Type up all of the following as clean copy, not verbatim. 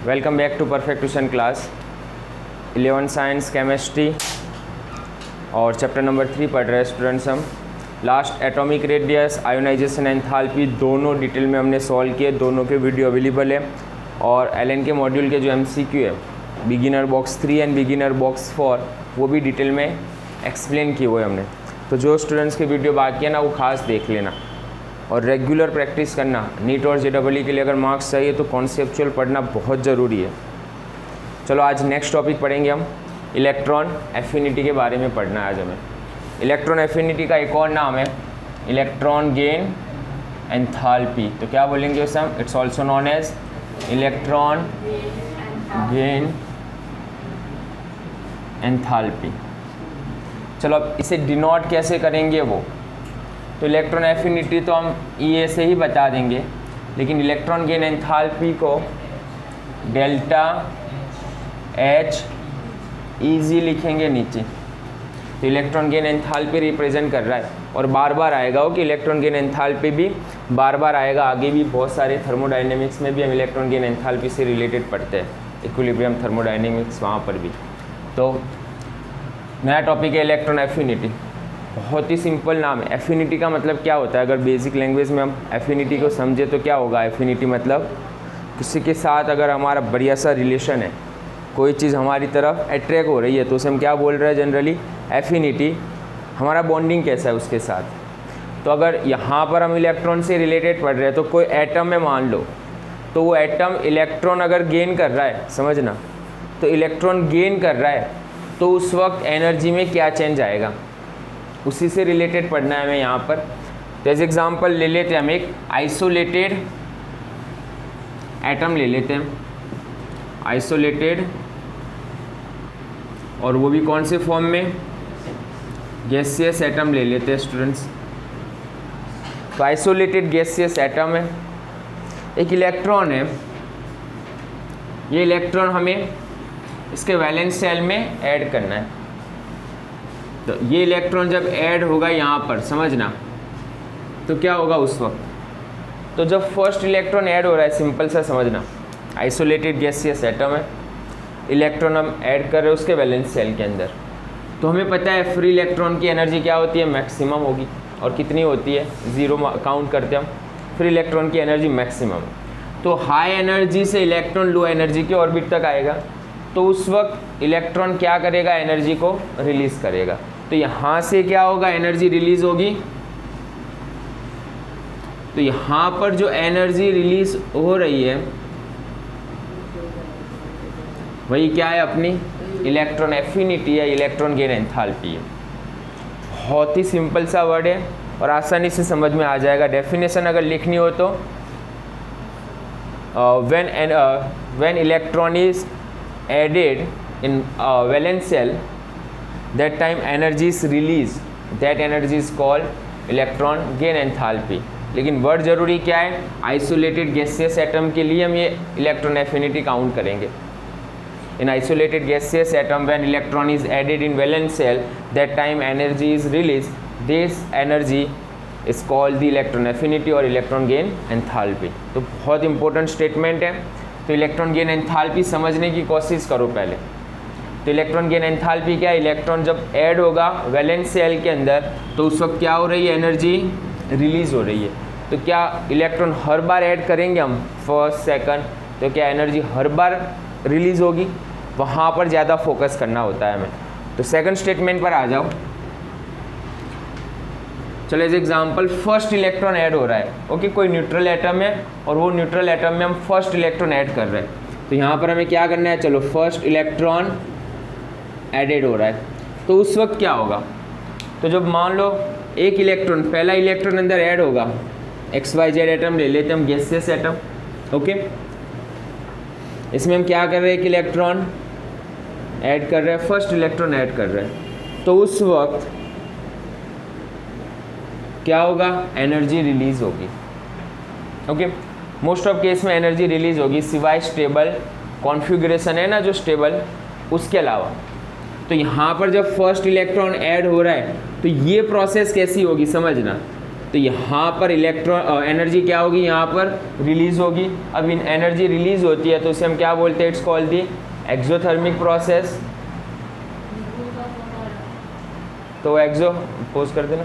Welcome back to perfect tuition class 11 science chemistry और chapter number 3 पढ़ रहे हैं स्टूडेंट्स हम। Last atomic radius, ionisation, enthalpy दोनों डिटेल में हमने सॉल्व किए। दोनों के वीडियो अवेलेबल है और एलएन के मॉड्यूल के जो एमसीक्यू है beginner box 3 and beginner box 4 वो भी डिटेल में एक्सप्लेन किए हुए हमने। तो जो स्टूडेंट्स के वीडियो बाकी है ना वो खास देख लेना और रेगुलर प्रैक्टिस करना। नीट और जेईई के लिए अगर मार्क्स चाहिए तो कॉन्सेप्चुअल पढ़ना बहुत ज़रूरी है। चलो आज नेक्स्ट टॉपिक पढ़ेंगे हम, इलेक्ट्रॉन एफिनिटी के बारे में पढ़ना है आज हमें। इलेक्ट्रॉन एफिनिटी का एक और नाम है इलेक्ट्रॉन गेन एंथैल्पी। तो क्या बोलेंगे उसे हम? It's also known as electron gain enthalpy. चलो अब इसे डिनोट कैसे करेंगे वो तो इलेक्ट्रॉन एफिनिटी तो हम ई से ही बता देंगे, लेकिन इलेक्ट्रॉन गेन एंथैल्पी को डेल्टा एच ईजी लिखेंगे नीचे। तो इलेक्ट्रॉन गेन एंथैल्पी रिप्रेजेंट कर रहा है और बार बार आएगा वो कि इलेक्ट्रॉन गेन एंथैल्पी भी बार बार आएगा। आगे भी बहुत सारे थर्मोडायनेमिक्स में भी हम इलेक्ट्रॉन गेन एंथैल्पी से रिलेटेड पढ़ते हैं, इक्विलिब्रियम थर्मोडायनेमिक्स वहाँ पर भी। तो नया टॉपिक है इलेक्ट्रॉन एफिनिटी। बहुत ही सिंपल नाम है। एफिनिटी का मतलब क्या होता है? अगर बेसिक लैंग्वेज में हम एफिनिटी को समझे तो क्या होगा? एफिनिटी मतलब किसी के साथ अगर हमारा बढ़िया सा रिलेशन है, कोई चीज़ हमारी तरफ अट्रैक्ट हो रही है तो उसे हम क्या बोल रहे हैं जनरली? एफिनिटी। हमारा बॉन्डिंग कैसा है उसके साथ। तो अगर यहाँ पर हम इलेक्ट्रॉन से रिलेटेड पढ़ रहे हैं तो कोई एटम में मान लो, तो वो एटम इलेक्ट्रॉन अगर गेन कर रहा है, समझना, तो इलेक्ट्रॉन गेन कर रहा है तो उस वक्त एनर्जी में क्या चेंज आएगा, उसी से रिलेटेड पढ़ना है हमें यहाँ पर। तो एज एग्जाम्पल ले लेते हैं हम एक आइसोलेटेड एटम ले लेते हैं, आइसोलेटेड, और वो भी कौन से फॉर्म में? गैसियस एटम ले लेते हैं स्टूडेंट्स। तो आइसोलेटेड गैसियस एटम है, एक इलेक्ट्रॉन है, ये इलेक्ट्रॉन हमें इसके वैलेंस शेल में ऐड करना है। तो ये इलेक्ट्रॉन जब ऐड होगा यहाँ पर, समझना, तो क्या होगा उस वक्त? तो जब फर्स्ट इलेक्ट्रॉन ऐड हो रहा है, सिंपल सा समझना, आइसोलेटेड गैसियस एटम है, इलेक्ट्रॉन हम ऐड कर रहे हैं उसके वैलेंस शेल के अंदर। तो हमें पता है फ्री इलेक्ट्रॉन की एनर्जी क्या होती है? मैक्सिमम होगी। और कितनी होती है? 0 काउंट करते हैं हम। फ्री इलेक्ट्रॉन की एनर्जी मैक्सिमम। तो हाई एनर्जी से इलेक्ट्रॉन लो एनर्जी के ऑर्बिट तक आएगा, तो उस वक्त इलेक्ट्रॉन क्या करेगा? एनर्जी को रिलीज़ करेगा। तो यहाँ से क्या होगा? एनर्जी रिलीज होगी। तो यहाँ पर जो एनर्जी रिलीज हो रही है वही क्या है? अपनी इलेक्ट्रॉन एफिनिटी है, इलेक्ट्रॉन गेन एंथैल्पी है। बहुत ही सिंपल सा वर्ड है और आसानी से समझ में आ जाएगा। डेफिनेशन अगर लिखनी हो तो when electron is added in valence shell, that time energy is released, that energy is called electron gain enthalpy। लेकिन वर्ड जरूरी क्या है? आइसोलेटेड गैसियस एटम के लिए हम ये इलेक्ट्रॉन एफिनिटी काउंट करेंगे। In isolated gaseous atom when electron is added in valence shell, that time energy is release, this energy is called the electron affinity और इलेक्ट्रॉन गेन एंथैल्पी। तो बहुत important statement है। तो electron gain enthalpy समझने की कोशिश करो पहले। तो इलेक्ट्रॉन गेन एंथैल्पी क्या है? इलेक्ट्रॉन जब ऐड होगा वैलेंस शेल के अंदर तो उस वक्त क्या हो रही है? एनर्जी रिलीज हो रही है। तो क्या इलेक्ट्रॉन हर बार ऐड करेंगे हम फर्स्ट सेकंड, तो क्या एनर्जी हर बार रिलीज होगी? वहाँ पर ज़्यादा फोकस करना होता है हमें। तो सेकंड स्टेटमेंट पर आ जाओ। चलो as example first electron add हो रहा है, ओके, कोई न्यूट्रल एटम है और वो न्यूट्रल एटम में हम फर्स्ट इलेक्ट्रॉन ऐड कर रहे हैं। तो यहाँ पर हमें क्या करना है? चलो फर्स्ट इलेक्ट्रॉन एडेड हो रहा है, तो उस वक्त क्या होगा? तो जब मान लो एक इलेक्ट्रॉन, पहला इलेक्ट्रॉन अंदर ऐड होगा, XYZ एटम ले लेते हैं हम, गैसियस एटम, ओके। इसमें हम क्या कर रहे हैं? एक इलेक्ट्रॉन ऐड कर रहे हैं, फर्स्ट इलेक्ट्रॉन ऐड कर रहे हैं, तो उस वक्त क्या होगा? एनर्जी रिलीज होगी, ओके। मोस्ट ऑफ केस में एनर्जी रिलीज होगी सिवाय स्टेबल कॉन्फ़िगरेशन है ना जो स्टेबल, उसके अलावा। तो यहाँ पर जब फर्स्ट इलेक्ट्रॉन ऐड हो रहा है तो ये प्रोसेस कैसी होगी समझना। तो तो यहाँ पर इलेक्ट्रॉन एनर्जी क्या होगी, यहाँ पर रिलीज होगी। अब इन एनर्जी रिलीज होती है तो उसे हम क्या बोलते हैं, it's called the exothermic process. तो एक्सो पोज कर देना,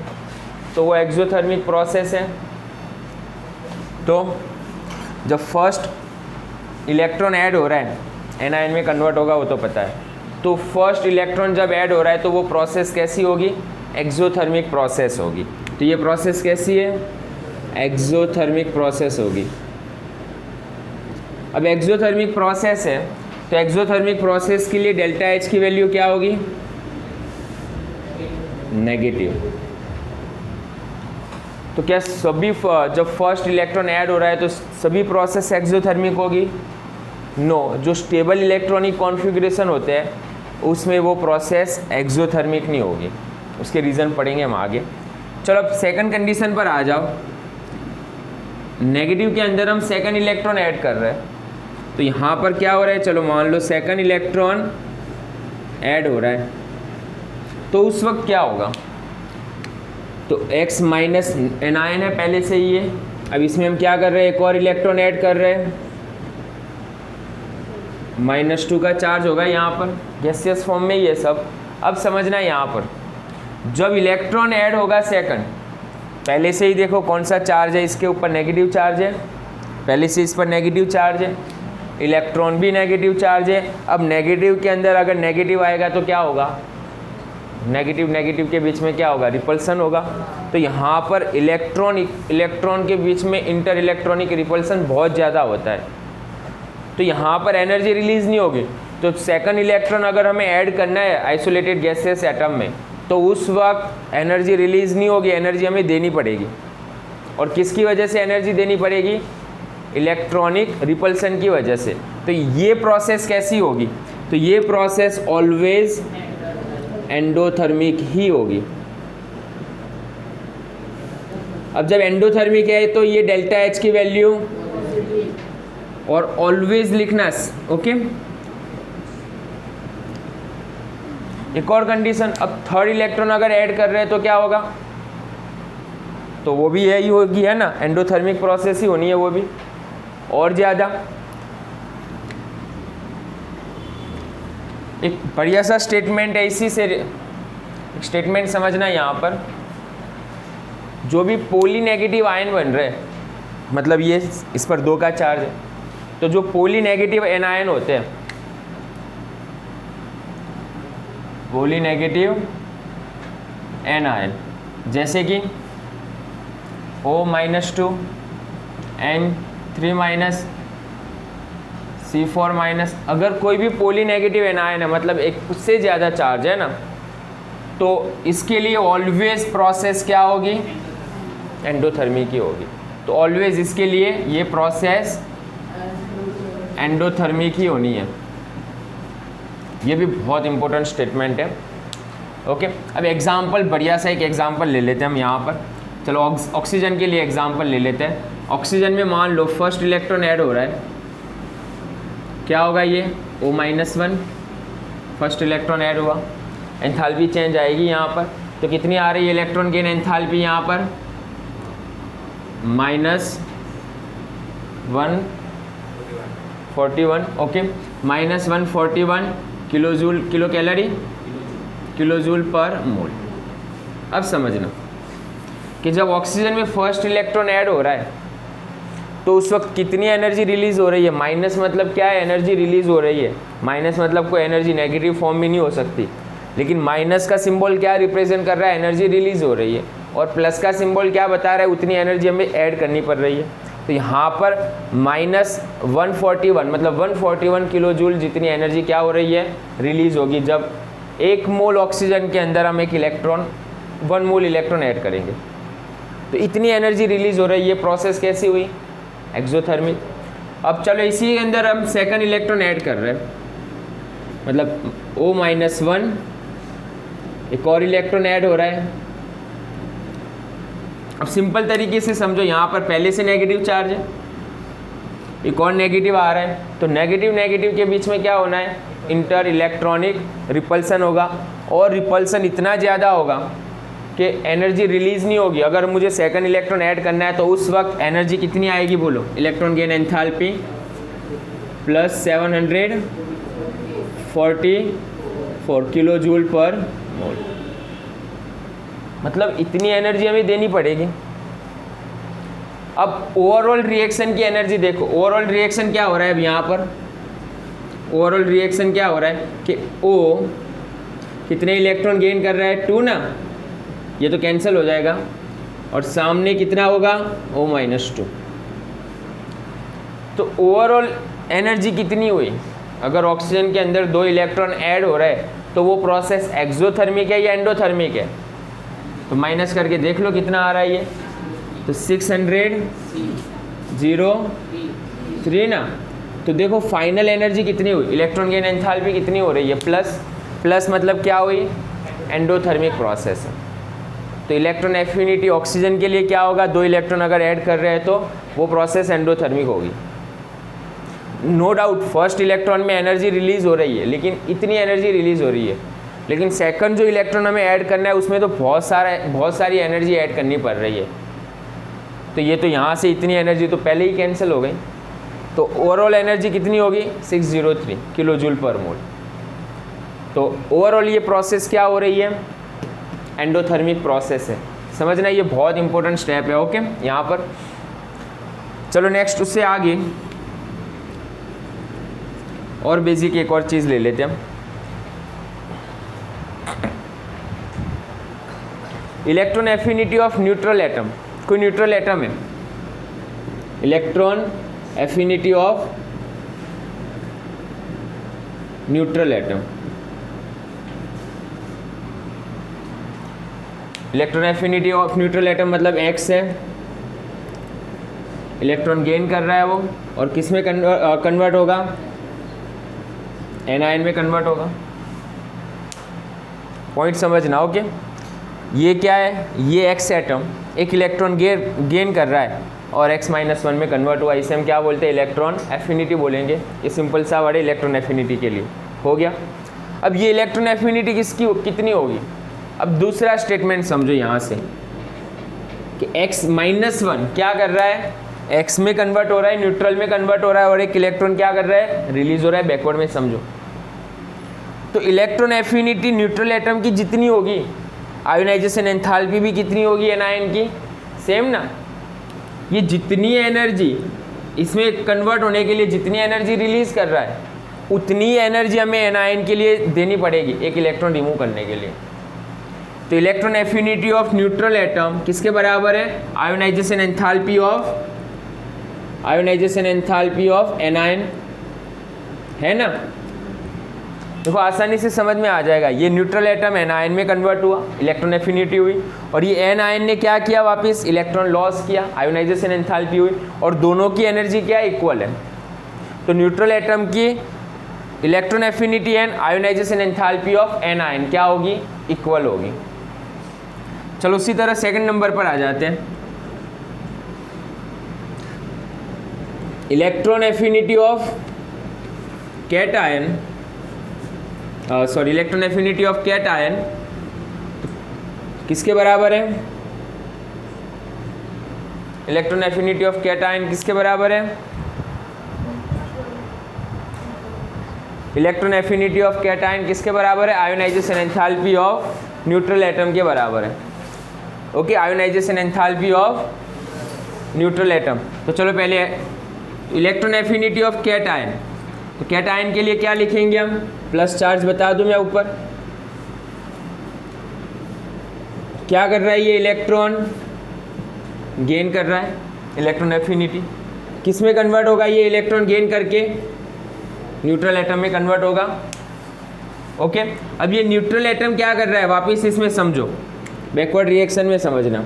तो वो एक्सोथर्मिक प्रोसेस है। तो जब फर्स्ट इलेक्ट्रॉन ऐड हो रहा है एनायन में कन्वर्ट होगा, वो तो पता है। तो फर्स्ट इलेक्ट्रॉन जब ऐड हो रहा है तो वो प्रोसेस कैसी होगी, एक्सोथर्मिक प्रोसेस होगी। तो ये प्रोसेस कैसी है, एक्सोथर्मिक प्रोसेस होगी। अब एक्सोथर्मिक प्रोसेस है तो एक्सोथर्मिक प्रोसेस के लिए डेल्टा एच की वैल्यू क्या होगी, नेगेटिव। तो क्या सभी जब फर्स्ट इलेक्ट्रॉन ऐड हो रहा है तो सभी प्रोसेस एक्सोथर्मिक होगी, नो। जो स्टेबल इलेक्ट्रॉनिक कॉन्फ़िगरेशन होते हैं उसमें वो प्रोसेस एक्सोथर्मिक नहीं होगी, उसके रीज़न पढ़ेंगे हम आगे। चलो अब सेकंड कंडीशन पर आ जाओ। नेगेटिव के अंदर हम सेकंड इलेक्ट्रॉन ऐड कर रहे हैं, तो यहाँ पर क्या हो रहा है, चलो मान लो सेकंड इलेक्ट्रॉन ऐड हो रहा है, तो उस वक्त क्या होगा, तो X माइनस एनायन है पहले से ही है। अब इसमें हम क्या कर रहे हैं, एक और इलेक्ट्रॉन ऐड कर रहे हैं, -2 का चार्ज होगा यहाँ पर, गैसियस फॉर्म में ये सब। अब समझना है यहाँ पर जब इलेक्ट्रॉन ऐड होगा सेकंड, पहले से ही देखो कौन सा चार्ज है, इसके ऊपर नेगेटिव चार्ज है, पहले से इस पर नेगेटिव चार्ज है, इलेक्ट्रॉन भी नेगेटिव चार्ज है। अब नेगेटिव के अंदर अगर नेगेटिव आएगा तो क्या होगा, नेगेटिव नेगेटिव के बीच में क्या होगा, रिपल्सन होगा। तो यहाँ पर इलेक्ट्रॉन के बीच में इंटर इलेक्ट्रॉनिक रिपल्सन बहुत ज़्यादा होता है, तो यहाँ पर एनर्जी रिलीज नहीं होगी। तो सेकंड इलेक्ट्रॉन अगर हमें ऐड करना है आइसोलेटेड गैसेस एटम में, तो उस वक्त एनर्जी रिलीज नहीं होगी, एनर्जी हमें देनी पड़ेगी। और किसकी वजह से एनर्जी देनी पड़ेगी, इलेक्ट्रॉनिक रिपल्सन की वजह से। तो ये प्रोसेस कैसी होगी, तो ये प्रोसेस ऑलवेज एंडोथर्मिक ही होगी। अब जब एंडोथर्मिक है तो ये डेल्टा एच की वैल्यू और ऑलवेज लिखना, ओके। एक और कंडीशन, अब थर्ड इलेक्ट्रॉन अगर ऐड कर रहे हैं तो क्या होगा, तो वो भी यही होगी, है ना, एंडोथर्मिक प्रोसेस ही होनी है वो भी और ज़्यादा। एक बढ़िया सा स्टेटमेंट है, इसी से स्टेटमेंट समझना। यहाँ पर जो भी पोली नेगेटिव आयन बन रहे हैं, मतलब ये इस पर 2 का चार्ज है, तो जो पोली नेगेटिव एनायन होते हैं, पोली नेगेटिव एनायन, जैसे कि O-2 N3- C4-, अगर कोई भी पोली नेगेटिव एनायन है, मतलब एक उससे ज़्यादा चार्ज है ना, तो इसके लिए ऑलवेज प्रोसेस क्या होगी, एंडोथर्मिक ही होगी। तो ऑलवेज इसके लिए ये प्रोसेस एंडोथर्मिक ही होनी है। ये भी बहुत इंपॉर्टेंट स्टेटमेंट है, ओके। अब एग्जाम्पल, बढ़िया सा एक एग्जाम्पल ले लेते हैं हम यहाँ पर। चलो ऑक्सीजन के लिए एग्जाम्पल ले लेते हैं। ऑक्सीजन में मान लो फर्स्ट इलेक्ट्रॉन ऐड हो रहा है, क्या होगा ये O-1, फर्स्ट इलेक्ट्रॉन ऐड हुआ, एंथैल्पी चेंज आएगी यहाँ पर। तो कितनी आ रही है इलेक्ट्रॉन गेन एंथैल्पी यहाँ पर, -141, ओके, -141 किलो कैलोरी किलोजूल पर मोल। अब समझना कि जब ऑक्सीजन में फर्स्ट इलेक्ट्रॉन ऐड हो रहा है तो उस वक्त कितनी एनर्जी रिलीज हो रही है, माइनस मतलब क्या है, एनर्जी रिलीज हो रही है। माइनस मतलब कोई एनर्जी नेगेटिव फॉर्म में नहीं हो सकती, लेकिन माइनस का सिंबल क्या रिप्रेजेंट कर रहा है, एनर्जी रिलीज हो रही है, और प्लस का सिंबल क्या बता रहा है, उतनी एनर्जी हमें ऐड करनी पड़ रही है। तो यहाँ पर -141 मतलब 141 किलो जूल जितनी एनर्जी क्या हो रही है, रिलीज होगी, जब 1 मोल ऑक्सीजन के अंदर हम 1 मोल इलेक्ट्रॉन ऐड करेंगे। तो इतनी एनर्जी रिलीज हो रही है। प्रोसेस कैसी हुई, एक्सोथर्मिक। अब चलो इसी के अंदर हम सेकंड इलेक्ट्रॉन ऐड कर रहे हैं, मतलब O-1 एक और इलेक्ट्रॉन ऐड हो रहा है। अब सिंपल तरीके से समझो, यहाँ पर पहले से नेगेटिव चार्ज है, एक और नेगेटिव आ रहा है, तो नेगेटिव नेगेटिव के बीच में क्या होना है, इंटर इलेक्ट्रॉनिक रिपल्सन होगा, और रिपल्सन इतना ज़्यादा होगा कि एनर्जी रिलीज नहीं होगी। अगर मुझे सेकंड इलेक्ट्रॉन ऐड करना है तो उस वक्त एनर्जी कितनी आएगी बोलो, electron gain enthalpy plus 744 kilo joule per mole, मतलब इतनी एनर्जी हमें देनी पड़ेगी। अब ओवरऑल रिएक्शन की एनर्जी देखो, ओवरऑल रिएक्शन क्या हो रहा है अब यहाँ पर, ओवरऑल रिएक्शन क्या हो रहा है कि O कितने इलेक्ट्रॉन गेन कर रहा है, 2 ना, ये तो कैंसिल हो जाएगा, और सामने कितना होगा O-2। तो ओवरऑल एनर्जी कितनी हुई, अगर ऑक्सीजन के अंदर 2 इलेक्ट्रॉन ऐड हो रहा है तो वो प्रोसेस एक्सोथर्मिक है या एंडोथर्मिक है, तो माइनस करके देख लो कितना आ रहा है ये, तो 603 ना। तो देखो फाइनल एनर्जी कितनी हुई, इलेक्ट्रॉन गेन एंथैल्पी कितनी हो रही है, प्लस मतलब क्या हुई, एंडोथर्मिक प्रोसेस है। तो इलेक्ट्रॉन एफिनिटी ऑक्सीजन के लिए क्या होगा, 2 इलेक्ट्रॉन अगर ऐड कर रहे हैं तो वो प्रोसेस एंडोथर्मिक होगी। नो डाउट फर्स्ट इलेक्ट्रॉन में एनर्जी रिलीज हो रही है, लेकिन इतनी एनर्जी रिलीज हो रही है, लेकिन सेकंड जो इलेक्ट्रॉन हमें ऐड करना है उसमें तो बहुत सारी एनर्जी ऐड करनी पड़ रही है। तो ये तो यहाँ से इतनी एनर्जी तो पहले ही कैंसिल हो गई, तो ओवरऑल एनर्जी कितनी होगी 603 किलो जूल पर मोल। तो ओवरऑल ये प्रोसेस क्या हो रही है, एंडोथर्मिक प्रोसेस है, समझना ये बहुत इंपॉर्टेंट स्टेप है। ओके यहाँ पर चलो नेक्स्ट उससे आगे और बेसिक एक और चीज़ ले लेते हैं हम, electron affinity of neutral atom. कोई न्यूट्रल एटम है, electron affinity of neutral atom, electron affinity of neutral atom मतलब X है, इलेक्ट्रॉन गेन कर रहा है वो, और किस में कन्वर्ट होगा, एनायन में कन्वर्ट होगा। पॉइंट समझना। ओके ये क्या है, ये X एटम एक इलेक्ट्रॉन गेन कर रहा है और X-1 में कन्वर्ट हुआ, इसे हम क्या बोलते हैं, इलेक्ट्रॉन एफिनिटी बोलेंगे। ये सिंपल सा वर्ड है इलेक्ट्रॉन एफिनिटी के लिए, हो गया। अब ये इलेक्ट्रॉन एफिनिटी कितनी होगी, अब दूसरा स्टेटमेंट समझो यहाँ से कि X-1 क्या कर रहा है, X में कन्वर्ट हो रहा है, न्यूट्रल में कन्वर्ट हो रहा है, और एक इलेक्ट्रॉन क्या कर रहा है, रिलीज हो रहा है बैकवर्ड में, समझो। तो इलेक्ट्रॉन एफिनिटी न्यूट्रल एटम की जितनी होगी, आयोनाइजेशन एंथैल्पी भी कितनी होगी एनायन की, सेम ना। ये जितनी एनर्जी इसमें कन्वर्ट होने के लिए जितनी एनर्जी रिलीज कर रहा है, उतनी एनर्जी हमें एनायन के लिए देनी पड़ेगी एक इलेक्ट्रॉन रिमूव करने के लिए। तो electron affinity of neutral atom किसके बराबर है, आयोनाइजेशन एंथैल्पी ऑफ एनायन, है ना। देखो आसानी से समझ में आ जाएगा, ये न्यूट्रल एटम एनायन में कन्वर्ट हुआ, इलेक्ट्रॉन एफिनिटी हुई, और ये एनायन ने क्या किया, वापस इलेक्ट्रॉन लॉस किया, आयोनाइजेशन एंथैल्पी हुई, और दोनों की एनर्जी क्या इक्वल है। तो न्यूट्रल एटम की electron affinity and ionization enthalpy of anion क्या होगी, इक्वल होगी। चलो उसी तरह सेकंड नंबर पर आ जाते हैं, electron affinity of cation, electron affinity of cation किसके बराबर है, इलेक्ट्रॉन एफिनिटी ऑफ कैटायन किसके बराबर है, इलेक्ट्रॉन एफिनिटी ऑफ कैटायन किसके बराबर है, ionisation enthalpy of neutral atom के बराबर है। Okay ionisation enthalpy of neutral atom. तो चलो पहले इलेक्ट्रॉन एफिनिटी ऑफ कैटायन, तो कैटायन के लिए क्या लिखेंगे हम, प्लस चार्ज बता दूं मैं ऊपर, क्या कर रहा है ये इलेक्ट्रॉन गेन कर रहा है, इलेक्ट्रॉन एफिनिटी किस में कन्वर्ट होगा, ये इलेक्ट्रॉन गेन करके न्यूट्रल एटम में कन्वर्ट होगा। ओके अब ये न्यूट्रल एटम क्या कर रहा है, वापस इसमें समझो, बैकवर्ड रिएक्शन में समझना।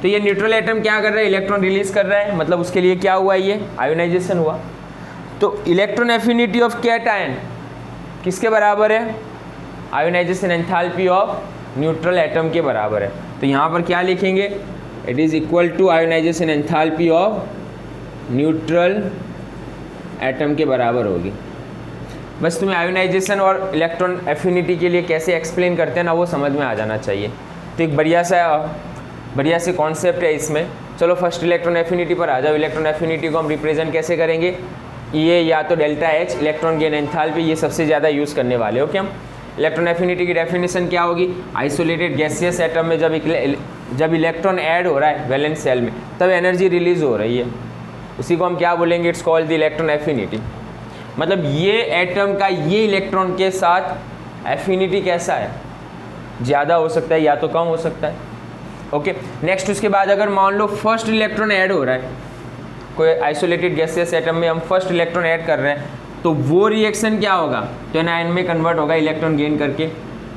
तो ये न्यूट्रल एटम क्या कर रहा है, इलेक्ट्रॉन रिलीज कर रहा है, मतलब उसके लिए क्या हुआ, ये आयोनाइजेशन हुआ। तो इलेक्ट्रॉन एफिनिटी ऑफ कैटायन किसके बराबर है, ionisation enthalpy of neutral atom के बराबर है। तो यहाँ पर क्या लिखेंगे, it is equal to ionisation enthalpy of neutral atom के बराबर होगी। बस तुम्हें आयोनाइजेशन और इलेक्ट्रॉन एफिनिटी के लिए कैसे एक्सप्लेन करते हैं ना, वो समझ में आ जाना चाहिए। तो एक बढ़िया से कॉन्सेप्ट है इसमें। चलो फर्स्ट इलेक्ट्रॉन एफिनिटी पर आ जाओ। इलेक्ट्रॉन एफिनिटी को हम रिप्रेजेंट कैसे करेंगे, ये या तो delta H electron gain enthalpy, ये सबसे ज़्यादा यूज़ करने वाले हो कि हम। इलेक्ट्रॉन एफिनिटी की डेफिनेशन क्या होगी, आइसोलेटेड गैसियस एटम में जब इलेक्ट्रॉन ऐड हो रहा है वैलेंस शेल में तब एनर्जी रिलीज हो रही है, उसी को हम क्या बोलेंगे, it's called the electron affinity. मतलब ये एटम का ये इलेक्ट्रॉन के साथ एफिनिटी कैसा है, ज़्यादा हो सकता है या तो कम हो सकता है। ओके नेक्स्ट, उसके बाद अगर मान लो फर्स्ट इलेक्ट्रॉन ऐड हो रहा है, कोई आइसोलेटेड गैसियस एटम में हम फर्स्ट इलेक्ट्रॉन ऐड कर रहे हैं, तो वो रिएक्शन क्या होगा, तो एनायन में कन्वर्ट होगा इलेक्ट्रॉन गेन करके,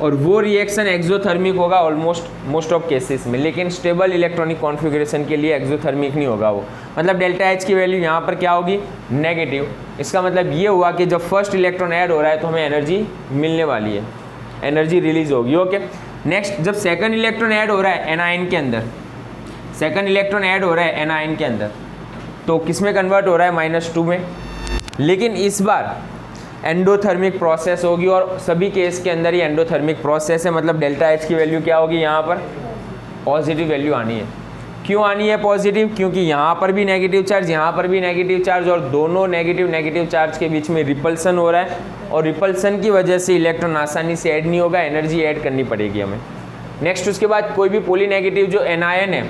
और वो रिएक्शन एक्सोथर्मिक होगा मोस्ट ऑफ केसेस में, लेकिन स्टेबल इलेक्ट्रॉनिक कॉन्फ़िगरेशन के लिए एक्सोथर्मिक नहीं होगा वो। मतलब डेल्टा एच की वैल्यू यहाँ पर क्या होगी, नेगेटिव। इसका मतलब ये हुआ कि जब फर्स्ट इलेक्ट्रॉन ऐड हो रहा है तो हमें एनर्जी मिलने वाली है, एनर्जी रिलीज होगी। ओके नेक्स्ट, जब सेकंड इलेक्ट्रॉन ऐड हो रहा है एनायन के अंदर, सेकंड इलेक्ट्रॉन ऐड हो रहा है एनायन के अंदर, तो किस में कन्वर्ट हो रहा है, -2 में। लेकिन इस बार एंडोथर्मिक प्रोसेस होगी, और सभी केस के अंदर ये एंडोथर्मिक प्रोसेस है। मतलब डेल्टा एच की वैल्यू क्या होगी, यहाँ पर पॉजिटिव वैल्यू आनी है। क्यों आनी है पॉजिटिव, क्योंकि यहाँ पर भी नेगेटिव चार्ज, यहाँ पर भी नेगेटिव चार्ज, और दोनों नेगेटिव चार्ज के बीच में रिपल्सन हो रहा है, और रिपल्सन की वजह से इलेक्ट्रॉन आसानी से ऐड नहीं होगा, एनर्जी ऐड करनी पड़ेगी हमें। नेक्स्ट, उसके बाद कोई भी पॉलीनेगेटिव जो एनायन है,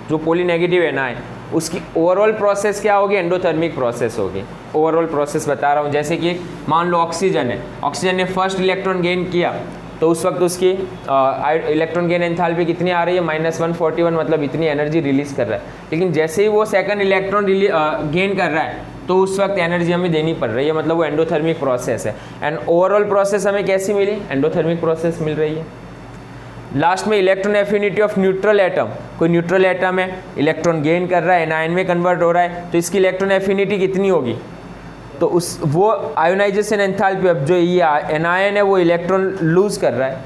जो पॉलीनेगेटिव एनायन, उसकी ओवरऑल प्रोसेस क्या होगी, एंडोथर्मिक प्रोसेस होगी। ओवरऑल प्रोसेस बता रहा हूँ, जैसे कि मान लो ऑक्सीजन है, ऑक्सीजन ने फर्स्ट इलेक्ट्रॉन गेन किया, तो उस वक्त उसकी इलेक्ट्रॉन गेन एंथैल्पी कितनी आ रही है, -141, मतलब इतनी एनर्जी रिलीज कर रहा है। लेकिन जैसे ही वो सेकंड इलेक्ट्रॉन गेन कर रहा है तो उस वक्त एनर्जी हमें देनी पड़ रही है, मतलब वो एंडोथर्मिक प्रोसेस है। एंड ओवरऑल प्रोसेस हमें कैसी मिली, एंडोथर्मिक प्रोसेस मिल रही है। लास्ट में electron affinity of neutral atom, कोई न्यूट्रल एटम है, इलेक्ट्रॉन गेन कर रहा है, एनायन में कन्वर्ट हो रहा है, तो इसकी इलेक्ट्रॉन एफिनिटी कितनी होगी, तो वो आयोनाइजेशन एंथैल्पी, अब जो ये एनायन है वो इलेक्ट्रॉन लूज कर रहा है,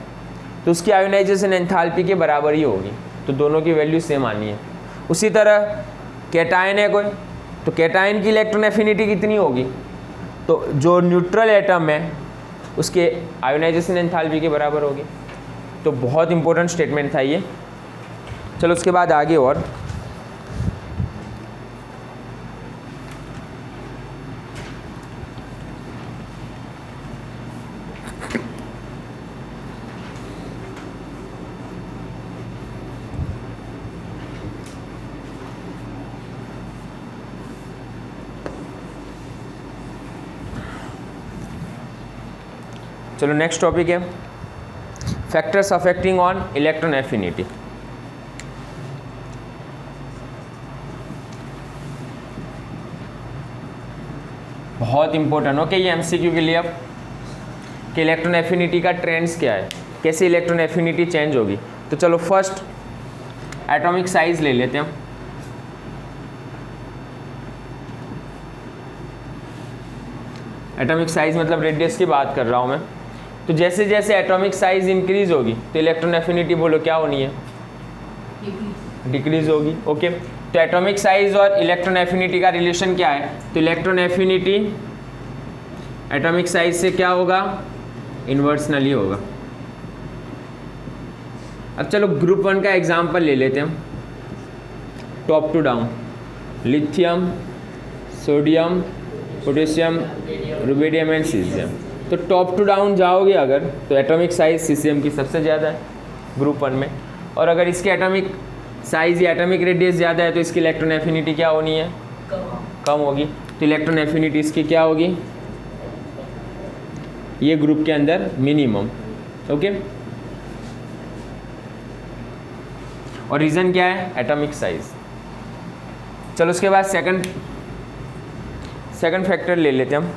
तो उसकी आयोनाइजेशन एंथैल्पी के बराबर ही होगी, तो दोनों की वैल्यू सेम आनी है। उसी तरह कैटायन है कोई, तो कैटायन की इलेक्ट्रॉन एफिनिटी कितनी होगी, तो जो न्यूट्रल एटम है उसके आयोनाइजेशन एंथैल्पी के बराबर होगी। तो बहुत इंपॉर्टेंट स्टेटमेंट था ये। चलो उसके बाद आगे और चलो नेक्स्ट टॉपिक है factors affecting on electron affinity. बहुत इंपॉर्टेंट, ओके ये एमसीक्यू के लिए अब कि इलेक्ट्रॉन एफिनिटी का ट्रेंड्स क्या है, कैसे इलेक्ट्रॉन एफिनिटी चेंज होगी। तो चलो फर्स्ट एटॉमिक साइज ले लेते हैं हम। एटॉमिक साइज मतलब रेडियस की बात कर रहा हूँ मैं। तो जैसे जैसे एटॉमिक साइज इंक्रीज होगी तो इलेक्ट्रॉन एफिनिटी बोलो क्या होनी है, डिक्रीज होगी। ओके तो एटॉमिक साइज और इलेक्ट्रॉन एफिनिटी का रिलेशन क्या है, तो इलेक्ट्रॉन एफिनिटी एटॉमिक साइज से क्या होगा, इन्वर्सनली होगा। अब चलो ग्रुप 1 का एग्जांपल ले लेते हैं हम, top to down, lithium, sodium, potassium, rubidium and caesium. तो टॉप टू डाउन जाओगे अगर तो एटॉमिक साइज सीजियम की सबसे ज़्यादा है ग्रुप 1 में, और अगर इसके एटॉमिक साइज या एटॉमिक रेडियस ज़्यादा है तो इसकी इलेक्ट्रॉन एफिनिटी क्या होनी है, कम होगी। तो इलेक्ट्रॉन एफिनिटी इसकी क्या होगी, ये ग्रुप के अंदर मिनिमम। ओके और रीज़न क्या है, एटॉमिक साइज। चलो उसके बाद सेकंड फैक्टर ले लेते हैं हम,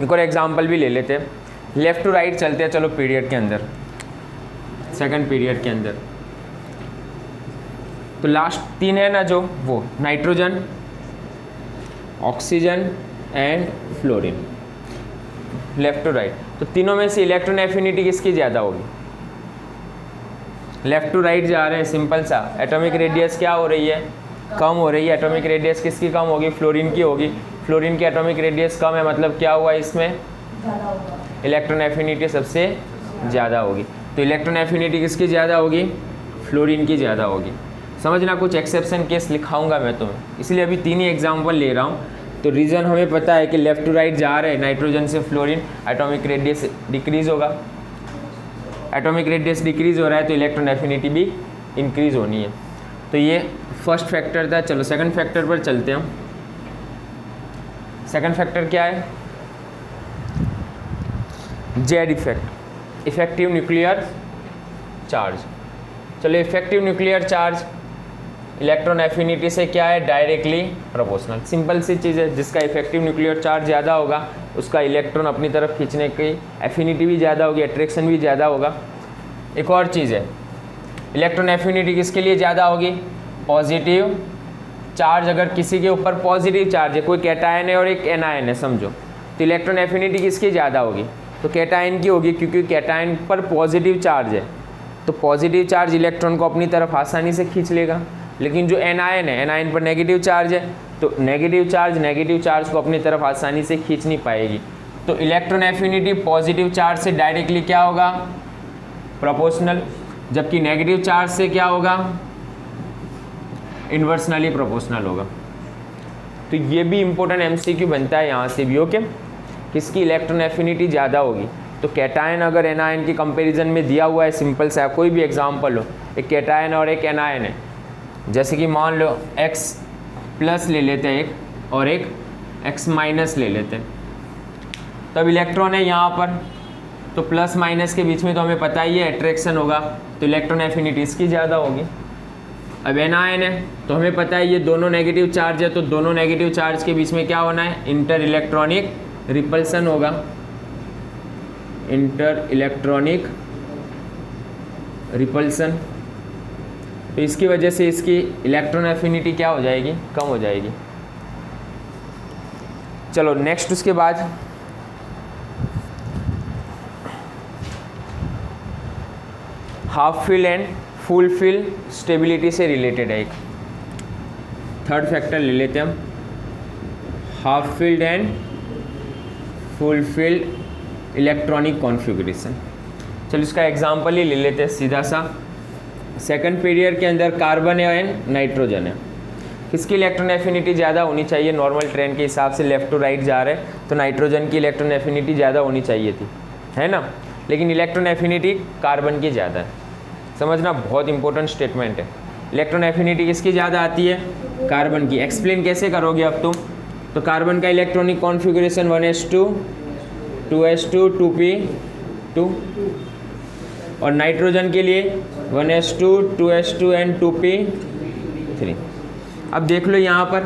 एक और एग्जाम्पल भी ले लेते हैं। लेफ़्ट टू राइट चलते हैं चलो पीरियड के अंदर, सेकंड पीरियड के अंदर। तो लास्ट 3 है ना जो, वो nitrogen, oxygen and fluorine, left to right. तो तीनों में से इलेक्ट्रॉन एफिनिटी किसकी ज़्यादा होगी, लेफ़्ट टू राइट जा रहे हैं, सिंपल सा। एटॉमिक रेडियस क्या हो रही है, कम हो रही है। एटॉमिक रेडियस किसकी कम होगी, फ्लोरीन की होगी। फ्लोरीन की एटॉमिक रेडियस कम है, मतलब क्या हुआ इसमें, इलेक्ट्रॉन एफिनिटी सबसे ज़्यादा होगी। तो इलेक्ट्रॉन एफिनिटी किसकी ज़्यादा होगी? फ्लोरीन की ज़्यादा होगी। समझना, कुछ एक्सेप्शन केस लिखाऊंगा मैं तुम्हें, इसलिए अभी 3 ही एग्जाम्पल ले रहा हूँ। तो रीज़न हमें पता है कि लेफ़्ट टू राइट जा रहे हैं, नाइट्रोजन से फ्लोरीन, एटॉमिक रेडियस डिक्रीज़ होगा। एटॉमिक रेडियस डिक्रीज़ हो रहा है तो इलेक्ट्रॉन एफिनिटी भी इंक्रीज़ होनी है। तो ये फर्स्ट फैक्टर था। चलो सेकंड फैक्टर पर चलते हैं। सेकंड फैक्टर क्या है? Z effect, effective nuclear charge. चलो effective nuclear charge electron affinity से क्या है? Directly proportional. सिंपल सी चीज़ है, जिसका इफेक्टिव न्यूक्लियर चार्ज ज़्यादा होगा उसका इलेक्ट्रॉन अपनी तरफ खींचने की एफिनिटी भी ज़्यादा होगी, अट्रैक्शन भी ज़्यादा होगा। एक और चीज़ है, इलेक्ट्रॉन एफिनिटी किसके लिए ज़्यादा होगी? Positive charge. अगर किसी के ऊपर पॉजिटिव चार्ज है, कोई कैटायन है और एक एनायन है समझो, तो इलेक्ट्रॉन एफिनिटी किसकी ज़्यादा होगी? तो कैटायन की होगी, क्योंकि कैटायन पर पॉजिटिव चार्ज है। तो पॉजिटिव चार्ज इलेक्ट्रॉन को अपनी तरफ आसानी से खींच लेगा। लेकिन जो एनायन है, एनायन पर नेगेटिव चार्ज है, तो नेगेटिव चार्ज को अपनी तरफ आसानी से खींच नहीं पाएगी। तो इलेक्ट्रॉन एफिनिटी पॉजिटिव चार्ज से डायरेक्टली क्या होगा? प्रोपोर्शनल। जबकि नेगेटिव चार्ज से क्या होगा? इन्वर्सनली प्रोपोर्शनल होगा। तो ये भी इंपॉर्टेंट एमसीक्यू बनता है यहाँ से भी। ओके, किसकी इलेक्ट्रॉन एफिनिटी ज़्यादा होगी? तो कैटायन अगर एनायन की कंपैरिजन में दिया हुआ है, सिंपल सा कोई भी एग्जांपल हो, एक कैटायन और एक एनायन है, जैसे कि मान लो X प्लस ले लेते हैं एक और एक X माइनस ले लेते हैं, तब इलेक्ट्रॉन है यहाँ पर, तो प्लस माइनस के बीच में तो हमें पता ही है अट्रैक्शन होगा, तो इलेक्ट्रॉन एफिनिटी इसकी ज़्यादा होगी। अब एनायन है तो हमें पता है ये दोनों नेगेटिव चार्ज है, तो दोनों नेगेटिव चार्ज के बीच में क्या होना है? इंटर इलेक्ट्रॉनिक रिपल्सन होगा, इंटर इलेक्ट्रॉनिक रिपल्सन। तो इसकी वजह से इसकी इलेक्ट्रॉन एफिनिटी क्या हो जाएगी? कम हो जाएगी। चलो नेक्स्ट, उसके बाद half fill and full fill stability से रिलेटेड है। एक थर्ड फैक्टर ले लेते हैं हम, half filled and full filled electronic configuration. चलो इसका एग्जांपल ही ले लेते हैं सीधा सा। सेकंड पीरियड के अंदर कार्बन है एंड नाइट्रोजन है, किसकी इलेक्ट्रॉन एफिनिटी ज़्यादा होनी चाहिए? नॉर्मल ट्रेंड के हिसाब से लेफ़्ट टू राइट जा रहे हैं तो नाइट्रोजन की इलेक्ट्रॉन एफिनिटी ज़्यादा होनी चाहिए थी, है ना? लेकिन इलेक्ट्रॉन एफिनिटी कार्बन की ज़्यादा है। समझना, बहुत इंपॉर्टेंट स्टेटमेंट है। इलेक्ट्रॉन एफिनिटी किसकी ज़्यादा आती है? कार्बन की। एक्सप्लेन कैसे करोगे अब तुम? तो कार्बन का electronic configuration 1s2 2s2 2p2, और नाइट्रोजन के लिए 1s2 2s2 एंड 2p3। अब देख लो यहाँ पर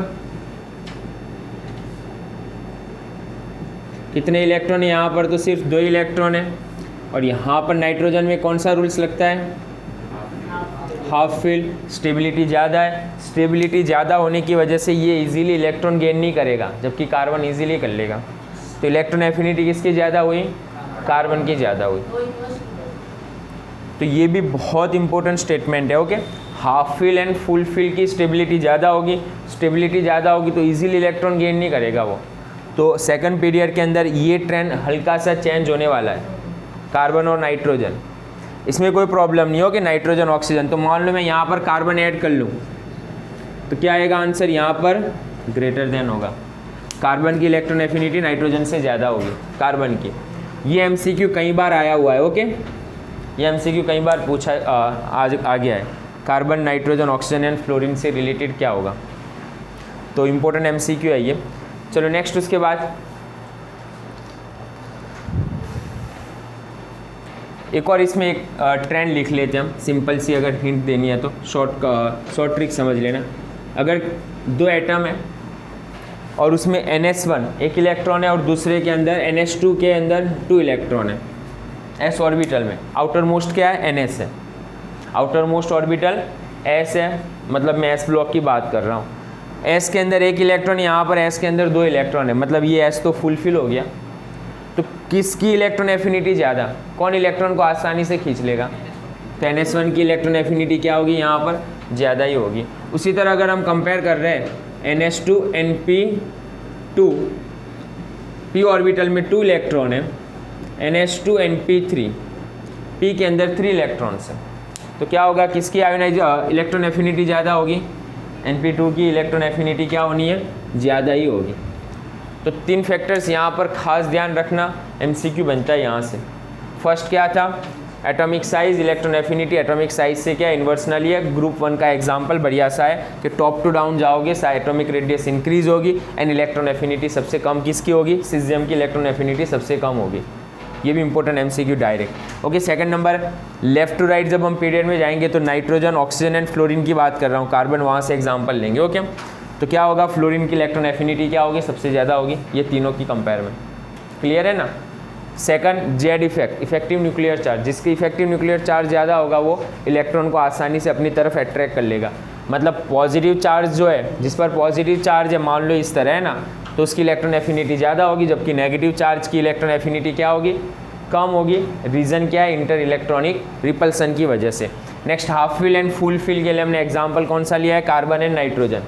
कितने इलेक्ट्रॉन है? यहाँ पर तो सिर्फ 2 इलेक्ट्रॉन है, और यहाँ पर नाइट्रोजन में कौन सा रूल्स लगता है? Half filled. स्टेबिलिटी ज़्यादा है, स्टेबिलिटी ज़्यादा होने की वजह से ये इजीली इलेक्ट्रॉन गेन नहीं करेगा, जबकि कार्बन इजीली कर लेगा। तो इलेक्ट्रॉन एफिनिटी किसकी ज़्यादा हुई? कार्बन की ज़्यादा हुई। तो ये भी बहुत इंपॉर्टेंट स्टेटमेंट है। Okay, half fill and full fill की स्टेबिलिटी ज़्यादा होगी, स्टेबिलिटी ज़्यादा होगी तो इजीली इलेक्ट्रॉन गेन नहीं करेगा वो। तो सेकंड पीरियड के अंदर ये ट्रेंड हल्का सा चेंज होने वाला है, कार्बन और नाइट्रोजन। इसमें कोई प्रॉब्लम नहीं हो कि नाइट्रोजन ऑक्सीजन, तो मान लो मैं यहाँ पर कार्बन ऐड कर लूँ तो क्या आएगा आंसर? यहाँ पर ग्रेटर देन होगा। कार्बन की इलेक्ट्रॉन एफिनिटी नाइट्रोजन से ज़्यादा होगी कार्बन की। ये एमसीक्यू कई बार आया हुआ है। ओके, ये एमसीक्यू कई बार पूछा आज आ गया है, carbon nitrogen oxygen and fluorine से रिलेटेड क्या होगा। तो इम्पोर्टेंट एमसीक्यू है ये। चलो नेक्स्ट, उसके बाद एक और इसमें एक ट्रेंड लिख लेते हैं हम, सिंपल सी अगर हिंट देनी है तो शॉर्ट ट्रिक समझ लेना। अगर 2 एटम है और उसमें NS1 एक इलेक्ट्रॉन है और दूसरे के अंदर NS2 के अंदर 2 इलेक्ट्रॉन है, S ऑर्बिटल में। आउटर मोस्ट क्या है? NS है। आउटर मोस्ट ऑर्बिटल S है, मतलब मैं S ब्लॉक की बात कर रहा हूँ। S के अंदर 1 इलेक्ट्रॉन, यहाँ पर S के अंदर 2 इलेक्ट्रॉन है, मतलब ये S तो फुलफिल हो गया। तो किसकी इलेक्ट्रॉन एफिनिटी ज़्यादा? कौन इलेक्ट्रॉन को आसानी से खींच लेगा? तो NS1 की इलेक्ट्रॉन एफिनिटी क्या होगी? यहाँ पर ज़्यादा ही होगी। उसी तरह अगर हम कंपेयर कर रहे हैं NS2 NP2, p ऑर्बिटल में 2 इलेक्ट्रॉन है, NS2 NP3, पी के अंदर 3 इलेक्ट्रॉन्स हैं, तो क्या होगा, किसकी आयोनाइज इलेक्ट्रॉन एफिनिटी ज़्यादा होगी, Np2 की इलेक्ट्रॉन एफिनिटी क्या होनी है, ज़्यादा ही होगी। तो 3 फैक्टर्स यहाँ पर खास ध्यान रखना, MCQ बनता है यहाँ से। फर्स्ट क्या था, atomic size, electron affinity. Atomic size से क्या इन्वर्सनली है, ग्रुप 1 का एग्जांपल बढ़िया सा है कि टॉप टू डाउन जाओगे, एटॉमिक रेडियस इंक्रीज होगी एंड इलेक्ट्रॉन एफिनिटी सबसे कम किसकी होगी, सीजियम की इलेक्ट्रॉन एफिनिटी सबसे कम होगी। ये भी important MCQ direct. Okay, second number, left to right जब हम पीरियड में जाएंगे तो नाइट्रोजन, ऑक्सीजन एंड फ्लोरीन की बात कर रहा हूँ, कार्बन वहाँ से एग्जाम्पल लेंगे। ओके, तो क्या होगा, फ्लोरीन की इलेक्ट्रॉन एफिनिटी क्या होगी, सबसे ज़्यादा होगी, ये तीनों की कंपेयर में। क्लियर है ना। Second, Z effect, effective nuclear charge, जिसकी इफेक्टिव न्यूक्लियर चार्ज ज़्यादा होगा वो इलेक्ट्रॉन को आसानी से अपनी तरफ अट्रैक्ट कर लेगा। मतलब पॉजिटिव चार्ज जो है, जिस पर पॉजिटिव चार्ज है, मान लो इस तरह है ना, तो उसकी इलेक्ट्रॉन एफिनिटी ज़्यादा होगी, जबकि नेगेटिव चार्ज की इलेक्ट्रॉन एफिनिटी क्या होगी, कम होगी। रीज़न क्या है, इंटर इलेक्ट्रॉनिक रिपल्सन की वजह से। Next, half fill and full fill के लिए हमने एग्जाम्पल कौन सा लिया है, carbon and nitrogen.